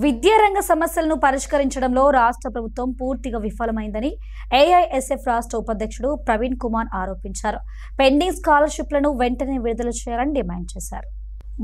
విద్యారంగ సమస్యలను పరిష్కరించడంలో రాష్ట్ర ప్రభుత్వం పూర్తిగా విఫలమైందని ఏఐఎస్ఎఫ్ రాష్ట్ర ఉపాధ్యక్షుడు ప్రవీణ్ కుమార్ ఆరోపించారు. పెండింగ్ స్కాలర్షిప్లను వెంటనే విడుదల చేయాలని డిమాండ్ చేశారు.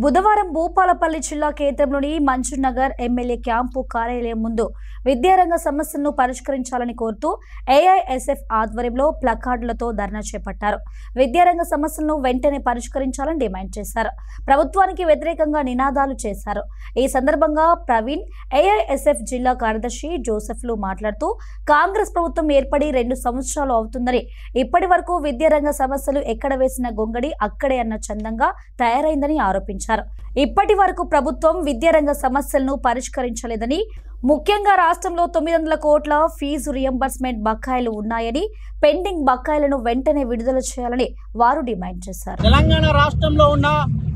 బుధవారం భూపాలపల్లి జిల్లా కేంద్రంలోని మంజునగర్ ఎమ్మెల్యే క్యాంపు కార్యాలయం ముందు విద్యారంగ సమస్యలను పరిష్కరించాలని కోరుతూ ఏఐఎస్ఎఫ్ ఆధ్వర్యంలో ప్లకార్డులతో ధర్నా చేపట్టారు. విద్యారంగ సమస్యలను వెంటనే పరిష్కరించాలని డిమాండ్ చేశారు. ప్రభుత్వానికి వ్యతిరేకంగా నినాదాలు చేశారు. ఈ సందర్భంగా ప్రవీణ్, ఏఐఎస్ఎఫ్ జిల్లా కార్యదర్శి జోసెఫ్లు మాట్లాడుతూ కాంగ్రెస్ ప్రభుత్వం ఏర్పడి 2 సంవత్సరాలు అవుతుందని, ఇప్పటి వరకు విద్యారంగ సమస్యలు ఎక్కడ వేసిన గొంగడి అక్కడే అన్న చందంగా తయారైందని ఆరోపించారు. ఇప్పటి వరకు ప్రభుత్వం విద్యారంగ సమస్యలను పరిష్కరించలేదని, ముఖ్యంగా రాష్ట్రంలో 900 కోట్ల ఫీజు రియంబర్స్మెంట్ బకాయిలు ఉన్నాయని, పెండింగ్ బకాయిలను వెంటనే విడుదల చేయాలని వారు డిమాండ్ చేశారు. తెలంగాణ రాష్ట్రంలో ఉన్న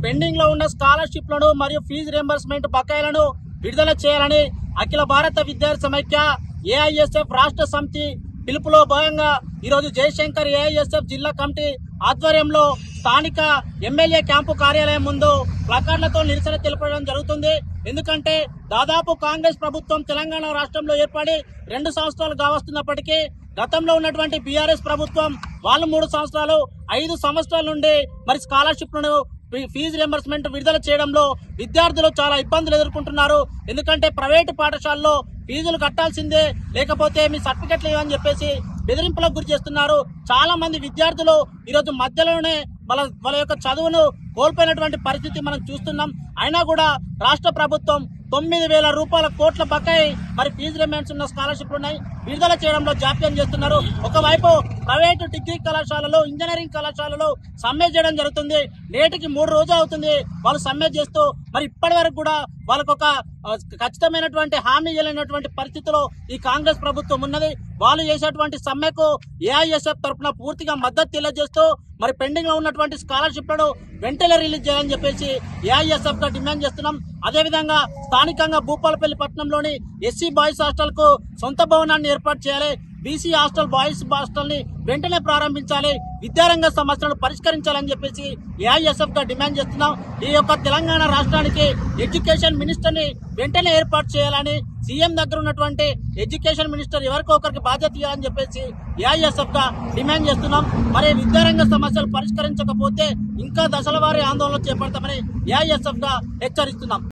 పెండింగ్ లో ఉన్న స్కాలర్షిప్లను మరియు ఫీజు రియంబర్స్మెంట్ బకాయిలను విడుదల చేయాలని అఖిల భారత విద్యార్థి సమైక్య ఏఐఎస్ఎఫ్ రాష్ట్ర సమితి పిలుపులో భాగంగా ఈరోజు జయశంకర్ ఏఐఎస్ఎఫ్ జిల్లా కమిటీ ఆధ్వర్యంలో స్థానిక ఎమ్మెల్యే క్యాంపు కార్యాలయం ముందు ప్లకార్డులతో నిరసన తెలపడం జరుగుతుంది. ఎందుకంటే దాదాపు కాంగ్రెస్ ప్రభుత్వం తెలంగాణ రాష్ట్రంలో ఏర్పడి 2 సంవత్సరాలు కావస్తున్నప్పటికీ గతంలో ఉన్నటువంటి బీఆర్ఎస్ ప్రభుత్వం వాళ్ళు 3 సంవత్సరాలు 5 సంవత్సరాల నుండి మరి స్కాలర్షిప్లను ఫీజు రియంబర్స్మెంట్ విడుదల చేయడంలో విద్యార్థులు చాలా ఇబ్బందులు ఎదుర్కొంటున్నారు. ఎందుకంటే ప్రైవేటు పాఠశాలలో ఫీజులు కట్టాల్సిందే, లేకపోతే మీ సర్టిఫికెట్లు ఇవ్వని చెప్పేసి బెదిరింపులకు గురి చేస్తున్నారు. చాలా మంది విద్యార్థులు ఈరోజు మధ్యలోనే వాళ్ళ యొక్క చదువును కోల్పోయినటువంటి పరిస్థితి మనం చూస్తున్నాం. అయినా కూడా రాష్ట్ర ప్రభుత్వం 9,000 కోట్ల బకాయి మరి ఫీజు రియంబర్స్మెంట్ ఉన్న స్కాలర్షిప్లు ఉన్నాయి, విడుదల చేయడంలో జాప్యం చేస్తున్నారు. ఒకవైపు ప్రైవేటు డిగ్రీ కళాశాలలో, ఇంజనీరింగ్ కళాశాలలో సమ్మె చేయడం జరుగుతుంది. నేటికి 3 రోజులు అవుతుంది వాళ్ళు సమ్మె చేస్తూ. మరి ఇప్పటి వరకు కూడా వాళ్ళకు ఒక ఖచ్చితమైనటువంటి హామీ ఇవ్వలేనటువంటి పరిస్థితిలో ఈ కాంగ్రెస్ ప్రభుత్వం ఉన్నది. వాళ్ళు చేసేటువంటి సమ్మెకు ఏఐఎస్ఎఫ్ తరఫున పూర్తిగా మద్దతు తెలియజేస్తూ మరి పెండింగ్ లో ఉన్నటువంటి స్కాలర్షిప్లను వెంటనే రిలీజ్ చేయాలని చెప్పేసి ఏఐఎస్ఎఫ్ గా డిమాండ్ చేస్తున్నాం. అదేవిధంగా స్థానికంగా భూపాలపల్లి పట్టణంలోని ఎస్సీ బాయ్స్ హాస్టల్ కు సొంత భవనాన్ని ఏర్పాటు చేయాలి. బీసీ హాస్టల్, బాయ్స్ హాస్టల్ ని వెంటనే ప్రారంభించాలి. విద్యారంగ సమస్యలను పరిష్కరించాలని చెప్పేసి ఏఐఎస్ఎఫ్ గా డిమాండ్ చేస్తున్నాం. ఈ యొక్క తెలంగాణ రాష్ట్రానికి ఎడ్యుకేషన్ మినిస్టర్ ని వెంటనే ఏర్పాటు చేయాలని, సీఎం దగ్గర ఉన్నటువంటి ఎడ్యుకేషన్ మినిస్టర్ ఎవరికో ఒకరికి బాధ్యత ఇవ్వాలని చెప్పేసి ఏఐఎస్ఎఫ్ గా డిమాండ్ చేస్తున్నాం. మరి విద్యారంగ సమస్యలు పరిష్కరించకపోతే ఇంకా దశల వారీ ఆందోళన చేపడతామని ఏఐఎస్ఎఫ్ గా హెచ్చరిస్తున్నాం.